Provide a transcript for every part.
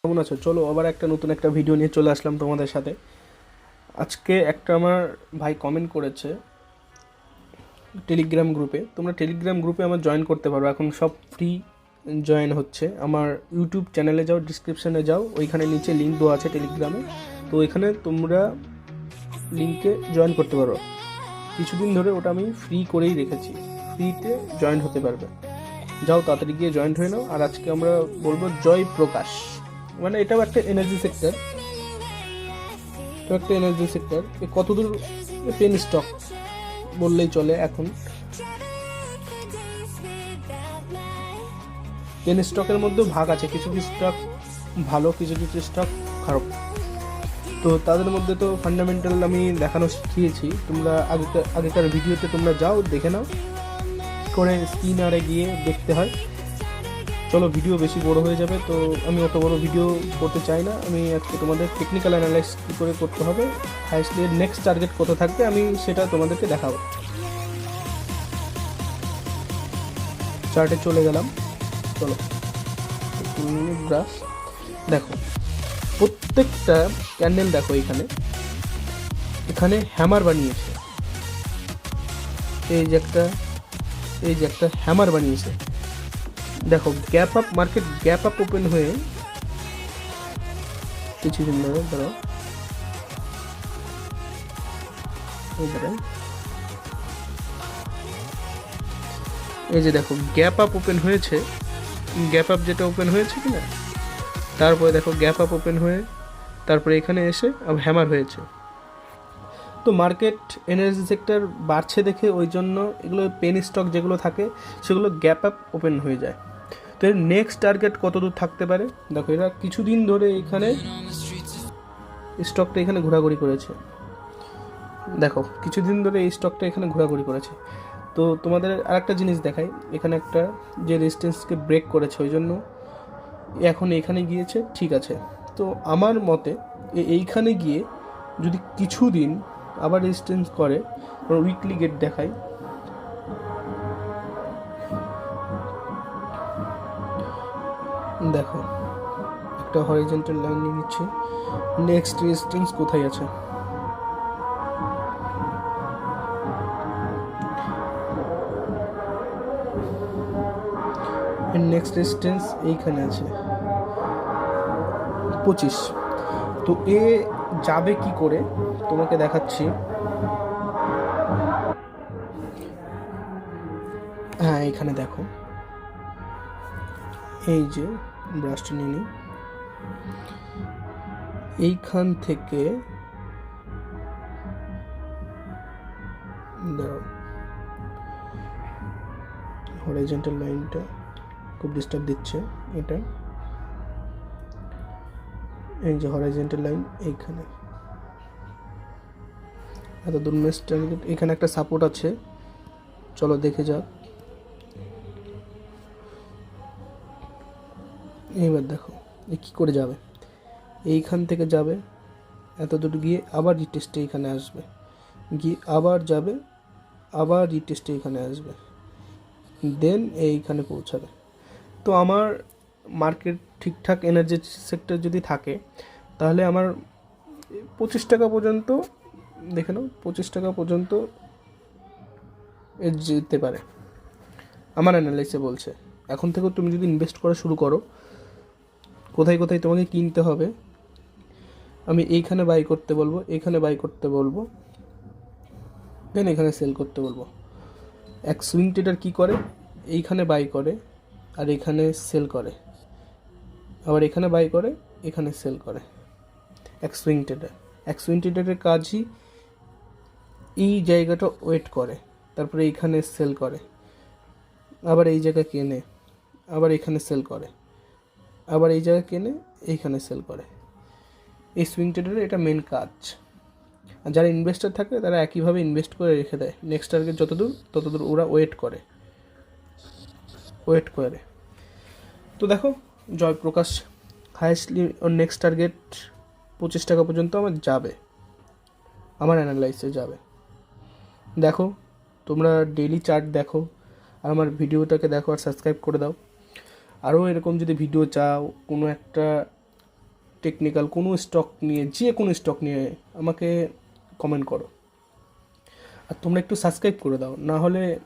কেমন আছো? চলো আবার একটা নতুন একটা ভিডিও নিয়ে চলে আসলাম তোমাদের সাথে। আজকে একটা আমার ভাই কমেন্ট করেছে টেলিগ্রাম গ্রুপে। তোমরা টেলিগ্রাম গ্রুপে আমার জয়েন করতে পারো, এখন সব ফ্রি জয়েন হচ্ছে। আমার ইউটিউব চ্যানেলে যাও, ডিসক্রিপশানে যাও, ওইখানে নিচে লিঙ্ক দেওয়া আছে টেলিগ্রামে। তো ওইখানে তোমরা লিঙ্কে জয়েন করতে পারো। কিছুদিন ধরে ওটা আমি ফ্রি করেই রেখেছি, ফ্রিতে জয়েন হতে পারবে। যাও তাড়াতাড়ি গিয়ে জয়েন্ট হয়ে নাও। আর আজকে আমরা বলবো জয় প্রকাশ, মানে এটাও একটা এনার্জি সেক্টর, তো একটা এনার্জি সেক্টর। কতদূর পেন স্টক বললেই চলে। এখন পেন স্টকের মধ্যেও ভাগ আছে, কিছু কিছু স্টক ভালো, কিছু কিছু স্টক খারাপ। তো তাদের মধ্যে তো ফান্ডামেন্টাল আমি দেখানো শিখিয়েছি, তোমরা আগেকার ভিডিওতে তোমরা যাও দেখে নাও করে, স্ক্রিনারে গিয়ে দেখতে হয়। চলো, ভিডিও বেশি বড় হয়ে যাবে, তো আমি অত বড় ভিডিও করতে চাই না। আমি আজকে তোমাদের টেকনিক্যাল অ্যানালাইসিস কী করে করতে হবে, হাইস্টলি নেক্সট টার্গেট কত থাকবে, আমি সেটা তোমাদেরকে দেখাবো। চার্টে চলে গেলাম, চলো ব্রাশ দেখো। প্রত্যেকটা ক্যান্ডেল দেখো, এখানে হ্যামার বানিয়েছে। এই যে একটা হ্যামার বানিয়েছে দেখো। Gap up market, gap up open হয়ে কিছুদিন ধরে ধরো এই যে দেখো গ্যাপ আপ ওপেন হয়েছে, গ্যাপ আপ যেটা ওপেন হয়েছে কি না, তারপরে দেখো গ্যাপ আপ ওপেন হয়ে তারপরে এখানে এসে আবার হ্যামার হয়েছে। তো মার্কেট এনার্জি সেক্টর বাড়ছে দেখে ওই জন্য এগুলো পেন স্টক যেগুলো থাকে সেগুলো গ্যাপ আপ ওপেন হয়ে যায়। তো এর নেক্সট টার্গেট কত দূর থাকতে পারে দেখো। এরা কিছুদিন ধরে এখানে স্টকটা এখানে ঘোরাঘুরি করেছে, দেখো কিছুদিন ধরে এই স্টকটা এখানে ঘোরাঘুরি করেছে। তো তোমাদের আরেকটা জিনিস দেখাই, এখানে একটা যে রেজিস্ট্যান্সকে ব্রেক করেছে, ওই জন্য এখন এখানে গিয়েছে, ঠিক আছে। তো আমার মতে এইখানে গিয়ে যদি কিছুদিন আবার রেজিস্ট্যান্স করে, উইকলি গেট দেখাই, দেখো একটা হরিজন্টাল লাইন নিয়ে নিচ্ছে। নেক্সট রেজিস্ট্যান্স কোথায় আছে, নেক্সট রেজিস্ট্যান্স এইখানে আছে 25। তো এ যাবে কি করে তোমাকে দেখাচ্ছি। হ্যাঁ, এখানে দেখো, এই যে ব্রাশটা নিয়ে নিই, এইখান থেকে হরিজন্টাল লাইনটা খুব ডিস্টার্ব দিচ্ছে। এটা এই যে হরিজন্টাল লাইন, এইখানে এত দূর নেক্সট টার্গেট, এখানে একটা সাপোর্ট আছে, চলো দেখে যাক। এইবার দেখো এ কী করে যাবে, এইখান থেকে যাবে এত দূর গিয়ে আবার রিটেস্টে এখানে আসবে, গিয়ে আবার যাবে, আবার রিটেস্টে এখানে আসবে, দেন এইখানে পৌঁছাবে। তো আমার মার্কেট ঠিকঠাক এনার্জি সেক্টর যদি থাকে, তাহলে আমার 25 টাকা পর্যন্ত, দেখে নাও 25 টাকা পর্যন্ত যেতে পারে। আমার অ্যানালাইসে বলছে এখন থেকে তুমি যদি ইনভেস্ট করা শুরু করো, কোথায় কোথায় তোমাকে কিনতে হবে আমি এইখানে বাই করতে বলবো, এখানে বাই করতে বলবো, দেন এখানে সেল করতে বলবো। এক সুইং ট্রেডার কী করে, এইখানে বাই করে আর এখানে সেল করে, আবার এখানে বাই করে এখানে সেল করে। এক সুইং ট্রেডারের কাজই এই জায়গাটা ওয়েট করে, তারপরে এইখানে সেল করে, আবার এই জায়গায় কেনে, আবার এখানে সেল করে, আবার এই জায়গায় কেনে, এইখানে সেল করে। এই সুইং ট্রেডারের এটা মেন কাজ। আর যারা ইনভেস্টার থাকে তারা একইভাবে ইনভেস্ট করে রেখে দেয়, নেক্সট টার্গেট ততদূর ওরা ওয়েট করে। তো দেখো জয়প্রকাশ হাইয়েস্টলি ওর নেক্সট টার্গেট 25 টাকা পর্যন্ত আমার যাবে, আমার অ্যানালাইসে যাবে। দেখো তোমরা ডেইলি চার্ট দেখো, আর আমার ভিডিওটাকে দেখো, আর সাবস্ক্রাইব করে দাও। আরও এরকম যদি ভিডিও চাও, কোনো একটা টেকনিক্যাল কোনো স্টক নিয়ে, যে কোনো স্টক নিয়ে আমাকে কমেন্ট করো। আর তোমরা একটু সাবস্ক্রাইব করে দাও, না হলে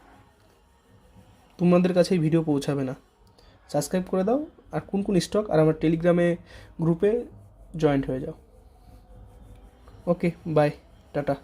তোমাদের কাছে এই ভিডিও পৌঁছাবে না। সাবস্ক্রাইব করে দাও, আর কোন কোন স্টক, আর আমার টেলিগ্রামে গ্রুপে জয়েন্ট হয়ে যাও। ওকে, বাই, টাটা।